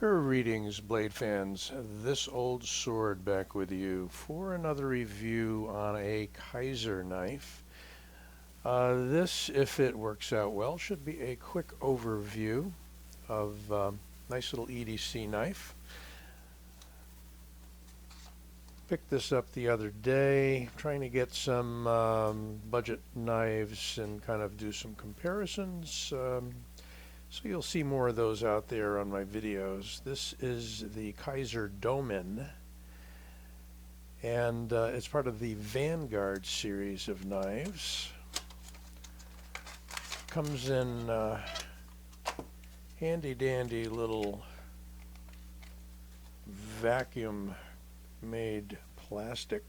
Greetings, blade fans. This old sword back with you for another review on a Kizer knife. This, if it works out well, should be a quick overview of nice little EDC knife. Picked this up the other day, trying to get some budget knives and kind of do some comparisons. So you'll see more of those out there on my videos. This is the Kizer Domin, and it's part of the Vanguard series of knives. Comes in handy dandy little vacuum made plastic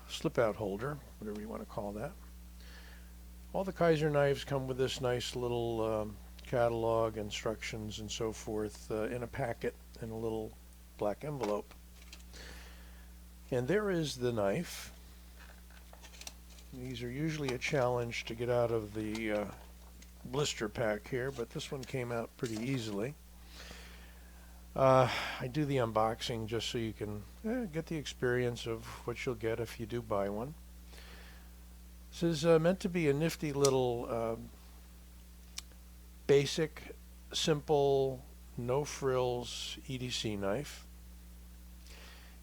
slip out holder, whatever you want to call that. All the Kizer knives come with this nice little catalog, instructions, and so forth in a packet in a little black envelope. And there is the knife. These are usually a challenge to get out of the blister pack here, but this one came out pretty easily. I do the unboxing just so you can get the experience of what you'll get if you do buy one. This is meant to be a nifty little basic, simple, no frills EDC knife.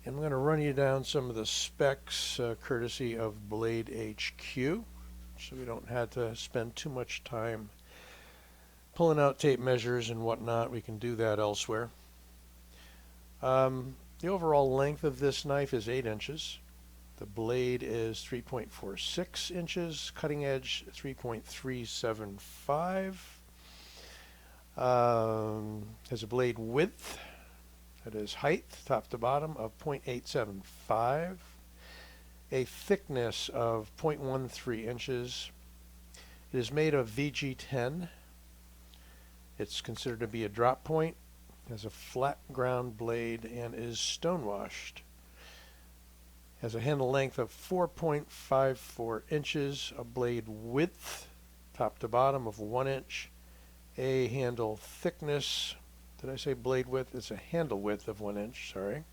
And I'm going to run you down some of the specs courtesy of Blade HQ, so we don't have to spend too much time pulling out tape measures and whatnot. We can do that elsewhere. The overall length of this knife is 8 inches. The blade is 3.46 inches, cutting edge 3.375. Has a blade width, that is height, top to bottom, of 0.875. A thickness of 0.13 inches. It is made of VG10. It's considered to be a drop point. Has a flat ground blade and is stonewashed. Has a handle length of 4.54 inches, a blade width, top to bottom, of 1 inch, a handle thickness, did I say blade width? It's a handle width of 1 inch, sorry.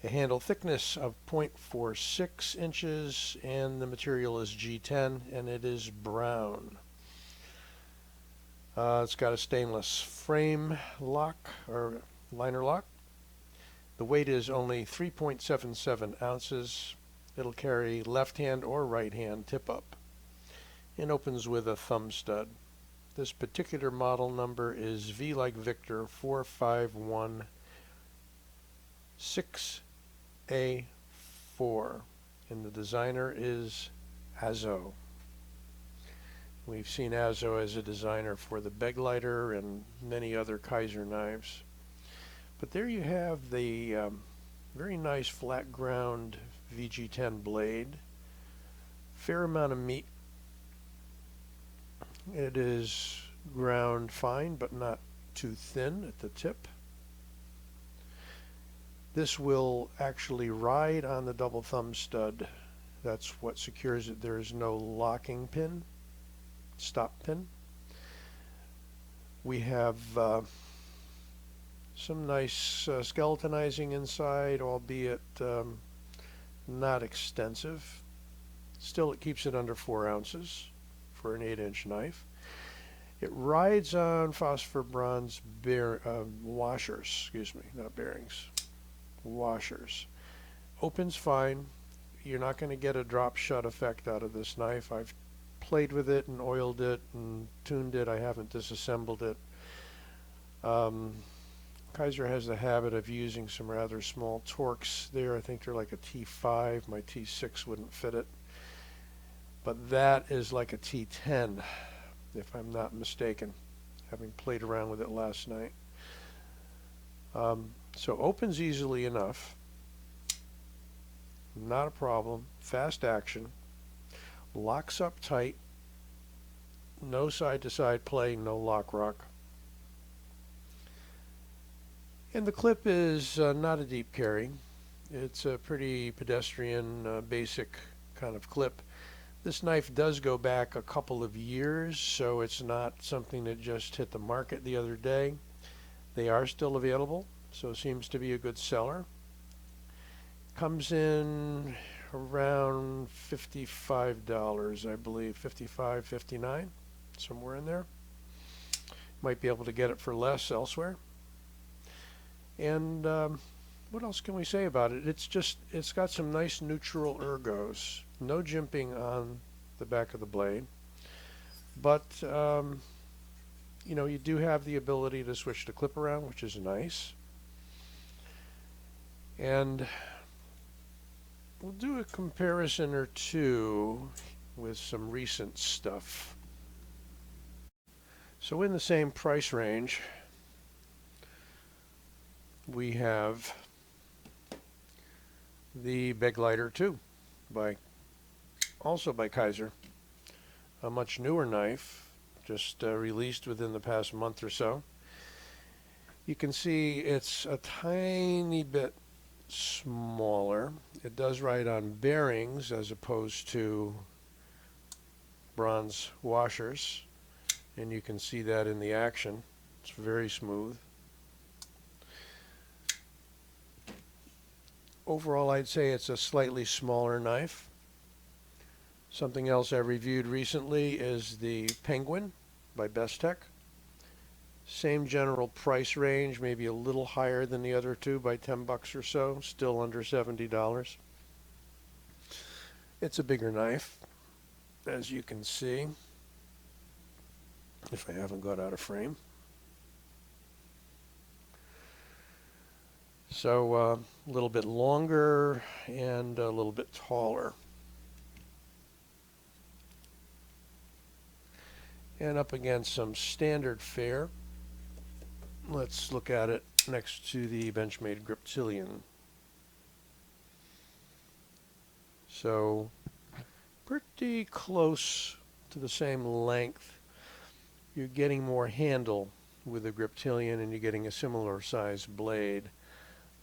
A handle thickness of 0.46 inches, and the material is G10, and it is brown. It's got a stainless frame lock, or liner lock. The weight is only 3.77 ounces. It'll carry left hand or right hand tip up and opens with a thumb stud. This particular model number is V like Victor 4516A4, and the designer is Azo. We've seen Azo as a designer for the Beglighter and many other Kizer knives. But there you have the very nice flat ground VG10 blade. Fair amount of meat. It is ground fine but not too thin at the tip. This will actually ride on the double thumb stud. That's what secures it. There is no locking pin, stop pin. We have some nice skeletonizing inside, albeit not extensive. Still, it keeps it under 4 ounces for an 8-inch knife. It rides on phosphor bronze washers, excuse me, not bearings, washers. Opens fine. You're not going to get a drop shut effect out of this knife. I've played with it and oiled it and tuned it. I haven't disassembled it. Kizer has the habit of using some rather small torques there. I think they're like a T5. My T6 wouldn't fit it. But that is like a T10, if I'm not mistaken, having played around with it last night. So opens easily enough. Not a problem. Fast action. Locks up tight. No side-to-side play, no lock rock. And the clip is not a deep carry. It's a pretty pedestrian, basic kind of clip. This knife does go back a couple of years, so it's not something that just hit the market the other day. They are still available, so it seems to be a good seller. Comes in around $55, I believe, 55, 59, somewhere in there. Might be able to get it for less elsewhere. And what else can we say about it? It's got some nice neutral ergos. No jimping on the back of the blade. But, you know, you do have the ability to switch the clip around, which is nice. And we'll do a comparison or two with some recent stuff. So in the same price range, we have the Begleiter 2 also by Kizer, a much newer knife, just released within the past month or so. You can see it's a tiny bit smaller. It does ride on bearings as opposed to bronze washers, and you can see that in the action. It's very smooth. Overall, I'd say it's a slightly smaller knife. Something else I reviewed recently is the Penguin by Bestech. Same general price range, maybe a little higher than the other two by 10 bucks or so, still under $70. It's a bigger knife, as you can see, if I haven't got out of frame. So a little bit longer and a little bit taller. And up against some standard fare. Let's look at it next to the Benchmade Griptilian. So pretty close to the same length. You're getting more handle with the Griptilian, and you're getting a similar size blade.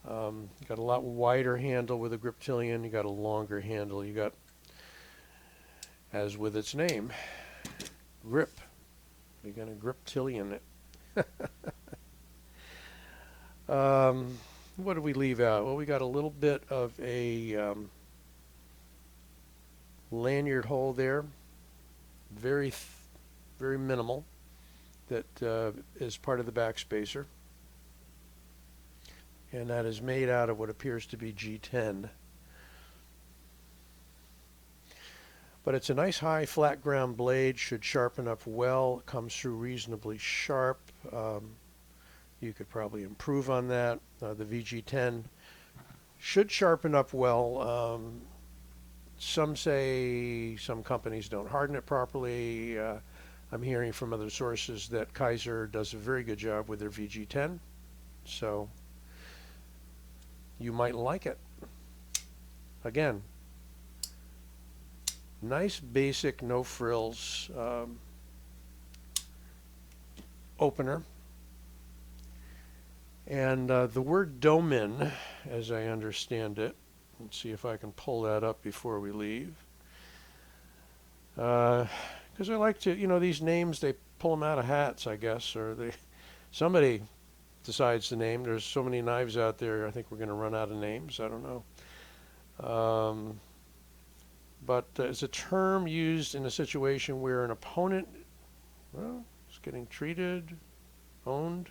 You got a lot wider handle with a Griptilian. You got a longer handle. You got, as with its name, grip. You're going to Griptilian it. What did we leave out? Well, we got a little bit of a lanyard hole there, very minimal, that is part of the backspacer, and that is made out of what appears to be G10. But it's a nice high flat ground blade, should sharpen up well. It comes through reasonably sharp. You could probably improve on that. The VG10 should sharpen up well. Some say some companies don't harden it properly. I'm hearing from other sources that Kizer does a very good job with their VG10. So you might like it. Again, nice basic no frills opener. And the word Domin, as I understand it, let's see if I can pull that up before we leave. Because I like to, you know, these names, they pull them out of hats, I guess, or somebody decides to name. There's so many knives out there, I think we're going to run out of names. I don't know. But it's a term used in a situation where an opponent, well, is getting treated, owned.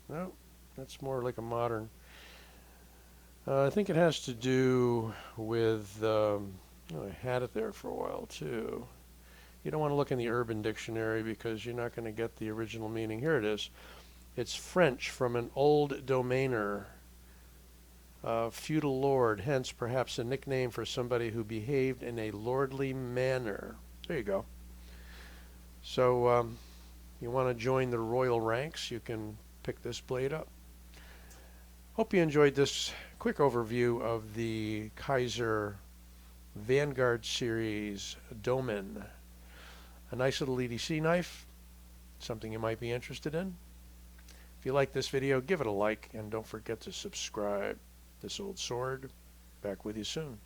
No, that's more like a modern. I think it has to do with, oh, I had it there for a while too. You don't want to look in the Urban Dictionary because you're not going to get the original meaning. Here it is. It's French from an old domainer, feudal lord, hence perhaps a nickname for somebody who behaved in a lordly manner. There you go. So you want to join the royal ranks, you can pick this blade up. Hope you enjoyed this quick overview of the Kizer Vanguard series Domin. A nice little EDC knife, something you might be interested in. If you like this video, give it a like, and don't forget to subscribe. This old sword, back with you soon.